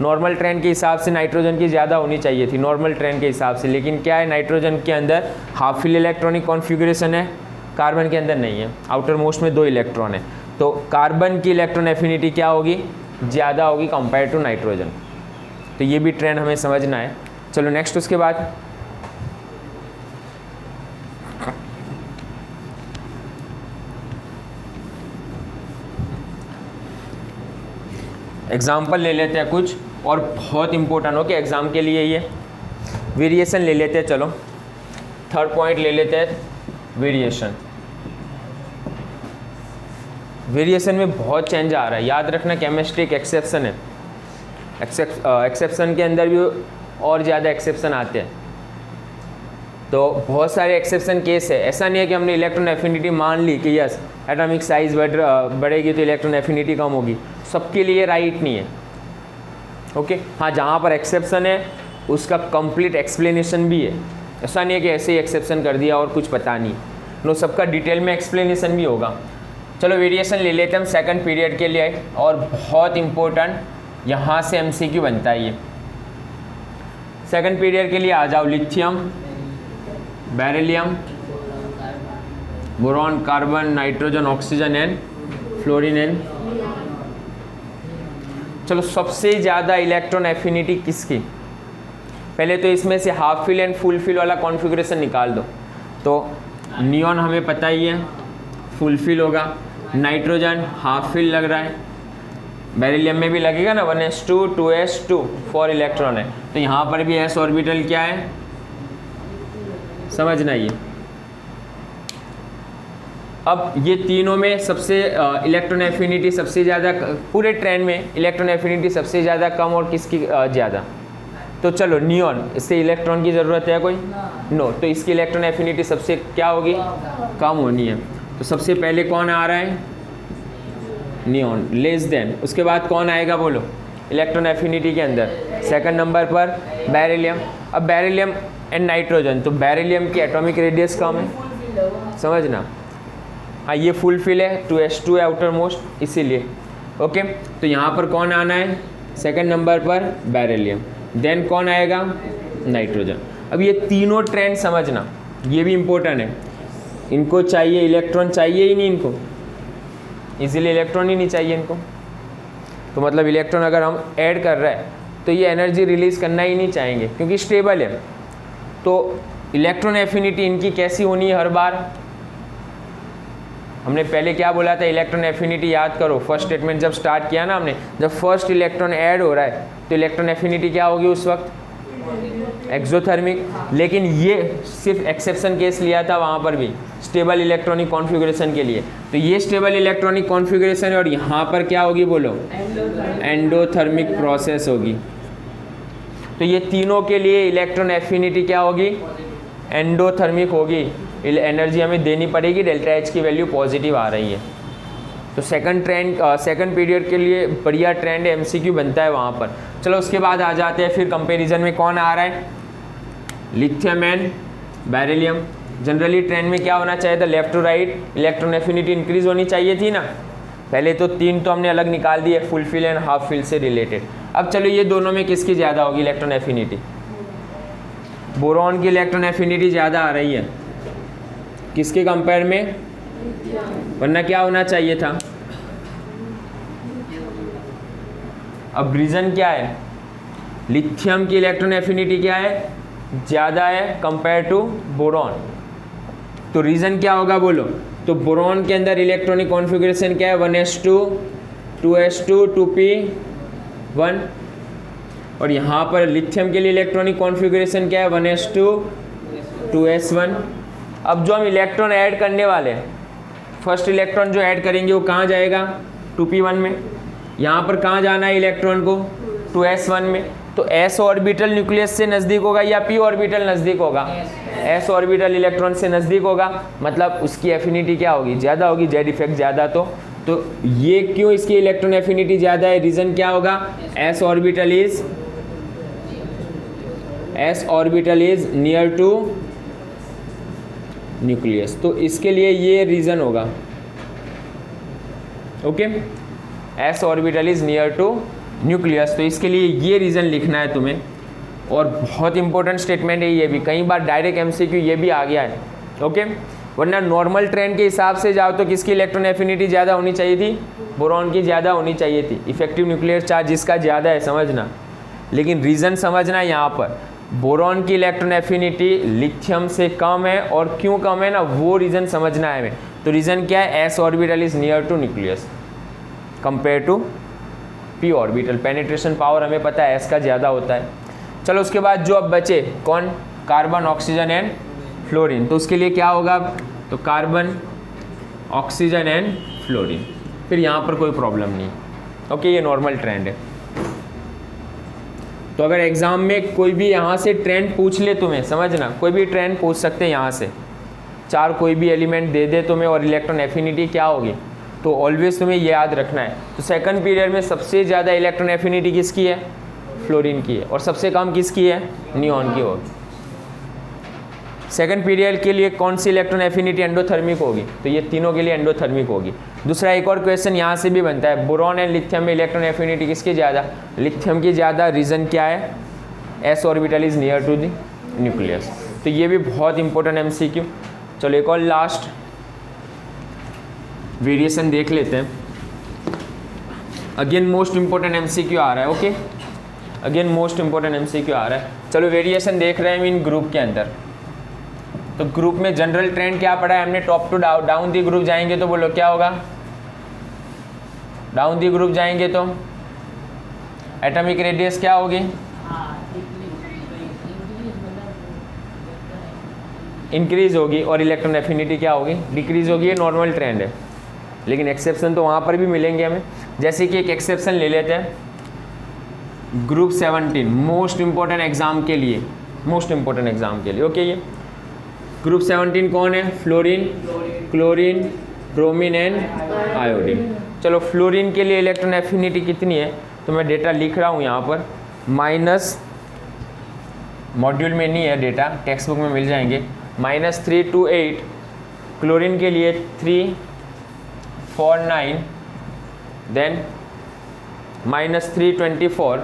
Normal trend के हिसाब से नाइट्रोजन की ज़्यादा होनी चाहिए थी, नॉर्मल ट्रेंड के हिसाब से, लेकिन क्या है, नाइट्रोजन के अंदर हाफ फिल इलेक्ट्रॉनिक कॉन्फ़िगरेशन है, कार्बन के अंदर नहीं है, आउटर मोस्ट में 2 इलेक्ट्रॉन है, तो कार्बन की इलेक्ट्रॉन एफिनिटी क्या होगी, ज़्यादा होगी कंपेयर टू नाइट्रोजन। तो ये भी ट्रेंड हमें समझना है। चलो नेक्स्ट, उसके बाद एग्जाम्पल ले लेते हैं कुछ, और बहुत इंपॉर्टेंट हो कि एग्ज़ाम के लिए ये वेरिएशन ले लेते हैं। चलो थर्ड पॉइंट ले लेते हैं, वेरिएशन। वेरिएशन में बहुत चेंज आ रहा है, याद रखना केमिस्ट्री एक एक्सेप्शन है, एक्सेप्शन के अंदर भी और ज़्यादा एक्सेप्शन आते हैं, तो बहुत सारे एक्सेप्शन केस है। ऐसा नहीं है कि हमने इलेक्ट्रॉन एफिनिटी मान ली कि यस एटॉमिक साइज बढ़ेगी तो इलेक्ट्रॉन एफिनिटी कम होगी, सबके लिए राइट नहीं है। ओके, हाँ, जहाँ पर एक्सेप्शन है उसका कंप्लीट एक्सप्लेनेशन भी है, ऐसा नहीं है कि ऐसे ही एक्सेप्शन कर दिया और कुछ पता नहीं, नो, सबका डिटेल में एक्सप्लेनेशन भी होगा। चलो वेरिएशन ले लेते हैं हम सेकंड पीरियड के लिए, और बहुत इंपॉर्टेंट, यहाँ से MCQ बनता है ये। सेकंड पीरियड के लिए आ जाओ, lithium, beryllium, boron, carbon, nitrogen, oxygen and fluorine and. चलो सबसे ज़्यादा इलेक्ट्रॉन एफिनिटी किसकी, पहले तो इसमें से half fill and full fill वाला कॉन्फ़िगरेशन निकाल दो। तो नियॉन हमें पता ही है फुल फिल होगा, नाइट्रोजन हाफ फिल लग रहा है, बेरिलियम में भी लगेगा ना, 1s2 2s2 4 इलेक्ट्रॉन है, तो यहाँ पर भी s ऑर्बिटल क्या है, समझना ये। अब ये तीनों में सबसे इलेक्ट्रॉन एफिनिटी सबसे ज़्यादा, पूरे ट्रेंड में इलेक्ट्रॉन एफिनिटी सबसे ज़्यादा कम और किसकी ज़्यादा, तो चलो नियॉन, इससे इलेक्ट्रॉन की ज़रूरत है कोई, नो, तो इसकी इलेक्ट्रॉन एफिनिटी सबसे क्या होगी, कम होनी है। तो सबसे पहले कौन आ रहा है, नियॉन, लेस देन, उसके बाद कौन आएगा बोलो, इलेक्ट्रॉन एफिनिटी के अंदर सेकंड नंबर पर बेरिलियम। अब बेरिलियम एंड नाइट्रोजन, तो बेरिलियम की एटॉमिक रेडियस कम है, समझना, हाँ ये फुल फिल है, 2s2 है आउटर मोस्ट, इसीलिए। ओके, तो यहाँ पर कौन आना है, सेकंड नंबर पर बेरिलियम, देन कौन आएगा, नाइट्रोजन। अब ये तीनों ट्रेंड समझना, ये भी इम्पोर्टेंट है, इनको चाहिए इलेक्ट्रॉन, चाहिए ही नहीं इनको, इजीली इलेक्ट्रॉन ही नहीं चाहिए इनको, तो मतलब इलेक्ट्रॉन अगर हम ऐड कर रहे हैं तो ये एनर्जी रिलीज़ करना ही नहीं चाहेंगे क्योंकि स्टेबल है। तो इलेक्ट्रॉन एफिनिटी इनकी कैसी होनी है, हर बार हमने पहले क्या बोला था, इलेक्ट्रॉन एफिनिटी याद करो, फर्स्ट स्टेटमेंट जब स्टार्ट किया ना हमने, जब फर्स्ट इलेक्ट्रॉन ऐड हो रहा है तो इलेक्ट्रॉन एफिनिटी क्या होगी उस वक्त, एक्सोथर्मिक। लेकिन ये सिर्फ एक्सेप्शन केस लिया था वहाँ पर भी, स्टेबल इलेक्ट्रॉनिक कॉन्फ़िगरेशन के लिए, तो ये स्टेबल इलेक्ट्रॉनिक कॉन्फ़िगरेशन है, और यहाँ पर क्या होगी बोलो, एंडोथर्मिक प्रोसेस होगी। तो ये तीनों के लिए इलेक्ट्रॉन एफिनिटी क्या होगी, एंडोथर्मिक होगी, एनर्जी हमें देनी पड़ेगी, डेल्टा एच की वैल्यू पॉजिटिव आ रही है। तो सेकंड ट्रेंड, सेकंड पीरियड के लिए बढ़िया ट्रेंड MCQ बनता है वहाँ पर। चलो उसके बाद आ जाते हैं फिर कंपैरिजन में कौन आ रहा है, lithium and beryllium. Generally trend में क्या होना चाहिए था, left to right electron affinity increase होनी चाहिए थी ना, पहले तो तीन तो हमने अलग निकाल दिए, full fill and half fill से रिलेटेड। अब चलो ये दोनों में किसकी ज़्यादा होगी इलेक्ट्रॉन एफिनिटी, बोरॉन की इलेक्ट्रॉन एफिनिटी ज़्यादा आ रही है, किसके कंपेयर में, वरना क्या होना चाहिए था? अब रीजन क्या है? लिथियम की इलेक्ट्रॉन एफिनिटी क्या है? ज़्यादा है कंपेयर टू बोरॉन। तो रीजन क्या होगा बोलो? तो बोरॉन के अंदर इलेक्ट्रॉनिक कॉन्फ़िगरेशन क्या है? 1s2 2s2 2p1, और यहाँ पर लिथियम के लिए इलेक्ट्रॉनिक कॉन्फ़िगरेशन क्या है? 1s2 2s1। अब जो हम इलेक्ट्रॉन ऐड करने वाले हैं, फर्स्ट इलेक्ट्रॉन जो ऐड करेंगे वो कहाँ जाएगा? 2p1 में। यहाँ पर कहाँ जाना है इलेक्ट्रॉन को? 2s1 में। तो s ऑर्बिटल न्यूक्लियस से नज़दीक होगा या p ऑर्बिटल नज़दीक होगा? s ऑर्बिटल इलेक्ट्रॉन से नज़दीक होगा, मतलब उसकी एफिनिटी क्या होगी? ज़्यादा होगी, जेड इफेक्ट ज़्यादा। तो ये क्यों इसकी इलेक्ट्रॉन एफिनिटी ज़्यादा है? रीज़न क्या होगा? s orbital is near to nucleus. तो इसके लिए ये रीज़न होगा। Okay, s orbital is near to nucleus. तो इसके लिए ये रीज़न लिखना है तुम्हें, और बहुत इंपॉर्टेंट स्टेटमेंट है ये भी। कई बार डायरेक्ट एमसीक्यू ये भी आ गया है। ओके, वरना नॉर्मल ट्रेंड के हिसाब से जाओ तो किसकी इलेक्ट्रॉन एफिनिटी ज़्यादा होनी चाहिए थी? बोरॉन की ज़्यादा होनी चाहिए थी। इफेक्टिव न्यूक्लियर चार्ज जिसका ज़्यादा है, समझना। लेकिन रीज़न समझना, यहाँ पर बोरॉन की इलेक्ट्रॉन एफिनिटी लिथियम से कम है, और क्यों कम है ना, वो रीज़न समझना है हमें। तो रीज़न क्या है? s orbital is near to nucleus compare to p orbital. Penetration power हमें पता है s का ज़्यादा होता है। चलो उसके बाद जो अब बचे कौन? Carbon, oxygen and fluorine. तो उसके लिए क्या होगा? तो कार्बन, ऑक्सीजन एंड फ्लोरीन। फिर यहाँ पर कोई प्रॉब्लम नहीं। ओके, ये नॉर्मल ट्रेंड है। तो अगर एग्ज़ाम में कोई भी यहाँ से ट्रेंड पूछ ले तुम्हें, समझना, कोई भी ट्रेंड पूछ सकते हैं यहाँ से, चार कोई भी एलिमेंट दे दे तुम्हें और इलेक्ट्रॉन एफिनिटी क्या होगी, तो ऑलवेज तुम्हें ये याद रखना है। तो सेकंड पीरियड में सबसे ज़्यादा इलेक्ट्रॉन एफिनिटी किसकी है? फ्लोरीन की है। और सबसे कम किसकी है? नियॉन की होगी। सेकंड पीरियड के लिए कौन सी इलेक्ट्रॉन एफिनिटी एंडोथर्मिक होगी? तो ये तीनों के लिए एंडोथर्मिक होगी। दूसरा एक और क्वेश्चन यहाँ से भी बनता है, बोरॉन एंड लिथियम में इलेक्ट्रॉन एफिनिटी किसकी ज़्यादा? लिथियम की ज़्यादा। रीज़न क्या है? s orbital is near to the nucleus. तो ये भी बहुत इंपॉर्टेंट एमसीक्यू। चलो एक और लास्ट वेरिएशन देख लेते हैं। अगेन मोस्ट इंपॉर्टेंट एमसीक्यू आ रहा है। Okay, again most important MCQ आ रहा है। चलो वेरिएशन देख रहे हैं इन ग्रुप के अंदर। तो ग्रुप में जनरल ट्रेंड क्या पढ़ा है हमने? Top to down the group जाएंगे तो बोलो क्या होगा? डाउन दी ग्रुप जाएंगे तो एटॉमिक रेडियस क्या होगी? इंक्रीज होगी। और इलेक्ट्रॉन एफिनिटी क्या होगी? डिक्रीज होगी। ये नॉर्मल ट्रेंड है, लेकिन एक्सेप्शन तो वहाँ पर भी मिलेंगे हमें। जैसे कि एक एक्सेप्शन ले लेते हैं, ग्रुप 17 मोस्ट इंपॉर्टेंट एग्जाम के लिए, मोस्ट इंपॉर्टेंट एग्जाम के लिए। ओके, ये ग्रुप 17 कौन है? Fluorine, chlorine, bromine and iodine. चलो फ्लोरीन के लिए इलेक्ट्रॉन एफिनिटी कितनी है? तो मैं डेटा लिख रहा हूँ यहाँ पर, माइनस, मॉड्यूल में नहीं है डेटा, टेक्स्ट बुक में मिल जाएंगे, -328। क्लोरीन के लिए 349, देन -324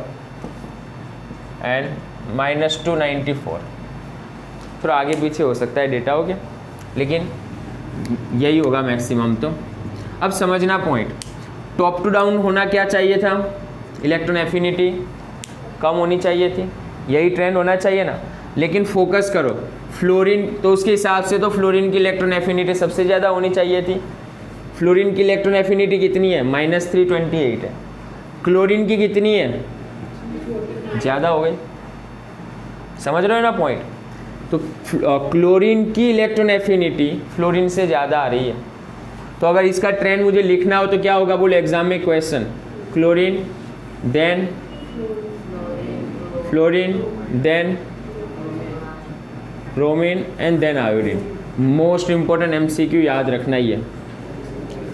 एंड -294। थोड़ा आगे पीछे हो सकता है डेटा, हो गया, लेकिन यही होगा मैक्सिमम। तो अब समझना पॉइंट, टॉप टू डाउन होना क्या चाहिए था? इलेक्ट्रॉन एफिनिटी कम होनी चाहिए थी, यही ट्रेंड होना चाहिए ना। लेकिन फोकस करो फ्लोरीन, तो उसके हिसाब से तो फ्लोरीन की इलेक्ट्रॉन एफिनिटी सबसे ज़्यादा होनी चाहिए थी। फ्लोरीन की इलेक्ट्रॉन एफिनिटी कितनी है? -328 है। क्लोरीन की कितनी है? ज़्यादा हो गई। समझ रहे हो ना पॉइंट? तो क्लोरीन की इलेक्ट्रॉन एफिनिटी फ्लोरीन से ज़्यादा आ रही है। तो अगर इसका ट्रेंड मुझे लिखना हो तो क्या होगा बोले एग्जाम में question? Chlorine, then fluorine, then bromine and then iodine. Most important MCQ याद रखना ही है।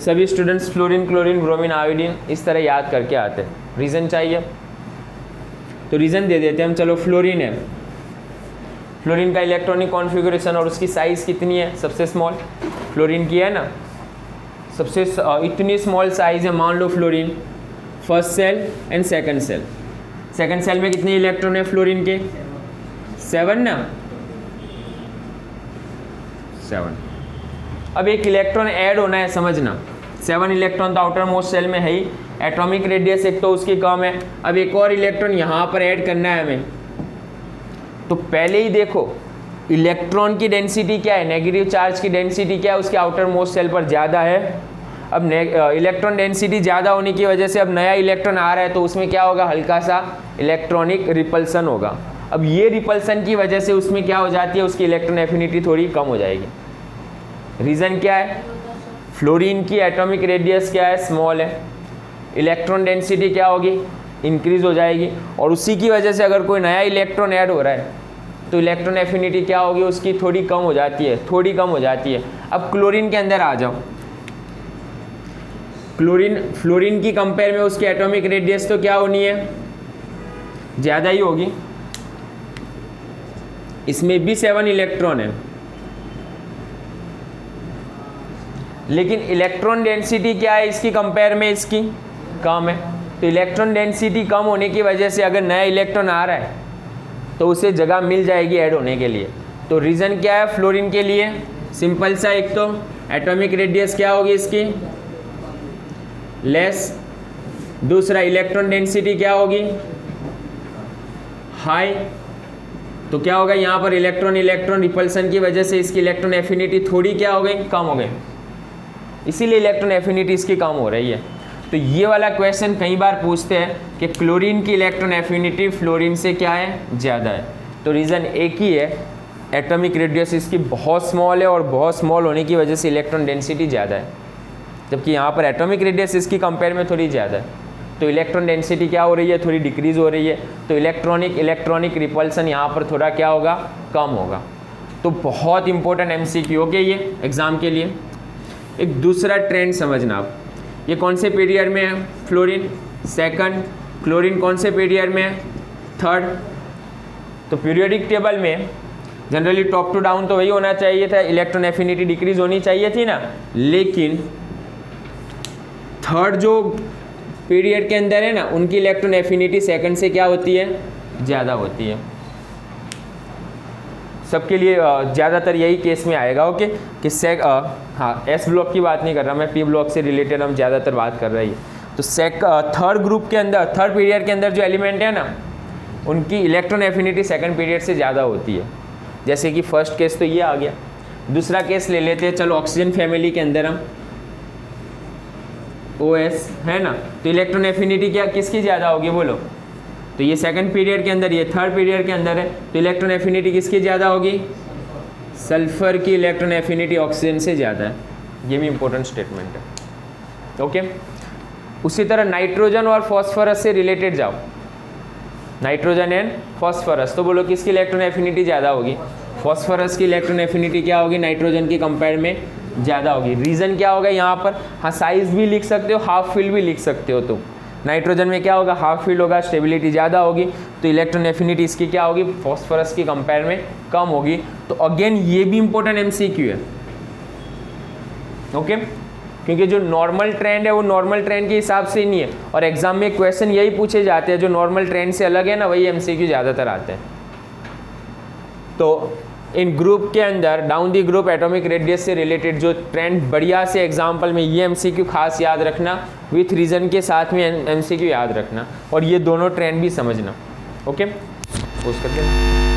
सभी students fluorine, chlorine, bromine, iodine इस तरह याद करके आते हैं। रीज़न चाहिए तो रीज़न दे देते हैं हम। चलो फ्लोरीन है, फ्लोरीन का इलेक्ट्रॉनिक कॉन्फ़िगरेशन और उसकी साइज़ कितनी है? सबसे स्मॉल फ्लोरीन की है ना, सबसे इतनी स्मॉल साइज़ है। मान लो fluorine first cell and second cell, second cell में कितने इलेक्ट्रॉन है फ्लोरीन के? 7 ना, 7। अब एक इलेक्ट्रॉन ऐड होना है, समझना 7 इलेक्ट्रॉन तो आउटर मोस्ट सेल में है ही, एटॉमिक रेडियस एक तो उसकी कम है, अब एक और इलेक्ट्रॉन यहाँ पर ऐड करना है हमें। तो पहले ही देखो इलेक्ट्रॉन की डेंसिटी क्या है, नेगेटिव चार्ज की डेंसिटी क्या है, उसके आउटर मोस्ट सेल पर ज़्यादा है। अब इलेक्ट्रॉन डेंसिटी ज़्यादा होने की वजह से अब नया इलेक्ट्रॉन आ रहा है तो उसमें क्या होगा, हल्का सा इलेक्ट्रॉनिक रिपल्सन होगा। अब ये रिपल्सन की वजह से उसमें क्या हो जाती है, उसकी इलेक्ट्रॉन एफिनिटी थोड़ी कम हो जाएगी। रीज़न क्या है, फ्लोरीन की एटॉमिक रेडियस क्या है, स्मॉल है, इलेक्ट्रॉन डेंसिटी क्या होगी, इंक्रीज हो जाएगी, और उसी की वजह से अगर कोई नया इलेक्ट्रॉन ऐड हो रहा है तो इलेक्ट्रॉन एफिनिटी क्या होगी, उसकी थोड़ी कम हो जाती है, थोड़ी कम हो जाती है। अब क्लोरीन के अंदर आ जाओ, फ्लोरीन की कंपेयर में उसकी एटॉमिक रेडियस तो क्या होनी है, ज़्यादा ही होगी, इसमें भी 7 इलेक्ट्रॉन है, लेकिन इलेक्ट्रॉन डेंसिटी क्या है इसकी कंपेयर में, इसकी कम है। तो इलेक्ट्रॉन डेंसिटी कम होने की वजह से अगर नया इलेक्ट्रॉन आ रहा है तो उसे जगह मिल जाएगी ऐड होने के लिए। तो रीज़न क्या है फ्लोरीन के लिए, सिंपल सा, एक तो एटॉमिक रेडियस क्या होगी इसकी, लेस, दूसरा इलेक्ट्रॉन डेंसिटी क्या होगी, हाई। तो क्या होगा यहाँ पर इलेक्ट्रॉन रिपल्सन की वजह से इसकी इलेक्ट्रॉन एफिनिटी थोड़ी क्या हो गई, कम हो गई, इसीलिए इलेक्ट्रॉन एफिनिटी इसकी कम हो रही है। तो ये वाला क्वेश्चन कई बार पूछते हैं कि क्लोरीन की इलेक्ट्रॉन एफिनिटी फ्लोरीन से क्या है, ज़्यादा है। तो रीज़न एक ही है, एटॉमिक रेडियस इसकी बहुत स्मॉल है और बहुत स्मॉल होने की वजह से इलेक्ट्रॉन डेंसिटी ज़्यादा है, जबकि यहाँ पर एटॉमिक रेडियस इसकी कंपेयर में थोड़ी ज़्यादा है। तो इलेक्ट्रॉन डेंसिटी क्या हो रही है, थोड़ी डिक्रीज़ हो रही है, तो इलेक्ट्रॉनिक रिपल्सन यहाँ पर थोड़ा क्या होगा, कम होगा। तो बहुत इंपॉर्टेंट एमसीक्यू ओके ये एग्ज़ाम के लिए। एक दूसरा ट्रेंड समझना आप, ये कौन से पीरियड में है, फ्लोरीन सेकंड, क्लोरीन कौन से पीरियड में है, थर्ड। तो पीरियोडिक टेबल में जनरली टॉप टू डाउन तो वही होना चाहिए था, इलेक्ट्रॉन एफिनिटी डिक्रीज होनी चाहिए थी ना, लेकिन थर्ड जो पीरियड के अंदर है ना, उनकी इलेक्ट्रॉन एफिनिटी सेकंड से क्या होती है, ज़्यादा होती है। सबके लिए ज़्यादातर यही केस में आएगा ओके कि हाँ एस ब्लॉक की बात नहीं कर रहा मैं, पी ब्लॉक से रिलेटेड हम ज़्यादातर बात कर रहे हैं। तो थर्ड ग्रुप के अंदर, थर्ड पीरियड के अंदर जो एलिमेंट है ना, उनकी इलेक्ट्रॉन एफिनिटी सेकंड पीरियड से ज़्यादा होती है। जैसे कि फर्स्ट केस तो ये आ गया, दूसरा केस ले लेते हैं, चलो ऑक्सीजन फैमिली के अंदर हम OS है ना, तो इलेक्ट्रॉन एफिनिटी क्या किसकी ज़्यादा होगी बोलो, तो ये सेकंड पीरियड के अंदर, ये थर्ड पीरियड के अंदर है, तो इलेक्ट्रॉन एफिनिटी किसकी ज़्यादा होगी, सल्फर की इलेक्ट्रॉन एफिनिटी ऑक्सीजन से ज़्यादा है। ये भी इंपॉर्टेंट स्टेटमेंट है ओके। उसी तरह नाइट्रोजन और फॉस्फोरस से रिलेटेड जाओ, नाइट्रोजन एंड फॉस्फोरस, तो बोलो किसकी इलेक्ट्रॉन एफिनिटी ज़्यादा होगी, फॉस्फोरस की इलेक्ट्रॉन एफिनिटी क्या होगी, नाइट्रोजन की कंपेयर में ज़्यादा होगी। रीज़न क्या होगा यहाँ पर, हाँ साइज़ भी लिख सकते हो, हाफ फील्ड भी लिख सकते हो तुम। नाइट्रोजन में क्या होगा, हाफ फील्ड होगा, स्टेबिलिटी ज़्यादा होगी, तो इलेक्ट्रॉन एफिनिटी इसकी क्या होगी, फॉस्फोरस की कंपेयर में कम होगी। तो अगेन ये भी इंपॉर्टेंट एमसीक्यू है ओके, क्योंकि जो नॉर्मल ट्रेंड है वो नॉर्मल ट्रेंड के हिसाब से ही नहीं है, और एग्जाम में क्वेश्चन यही पूछे जाते हैं जो नॉर्मल ट्रेंड से अलग है ना, वही एमसीक्यू ज़्यादातर आते हैं। तो इन ग्रुप के अंदर down the group atomic radius से रिलेटेड जो ट्रेंड बढ़िया से एग्जाम्पल में, ये एमसीक्यू खास याद रखना, विथ रीज़न के साथ में एमसीक्यू याद रखना, और ये दोनों ट्रेंड भी समझना ओके। पोस्ट करते हैं।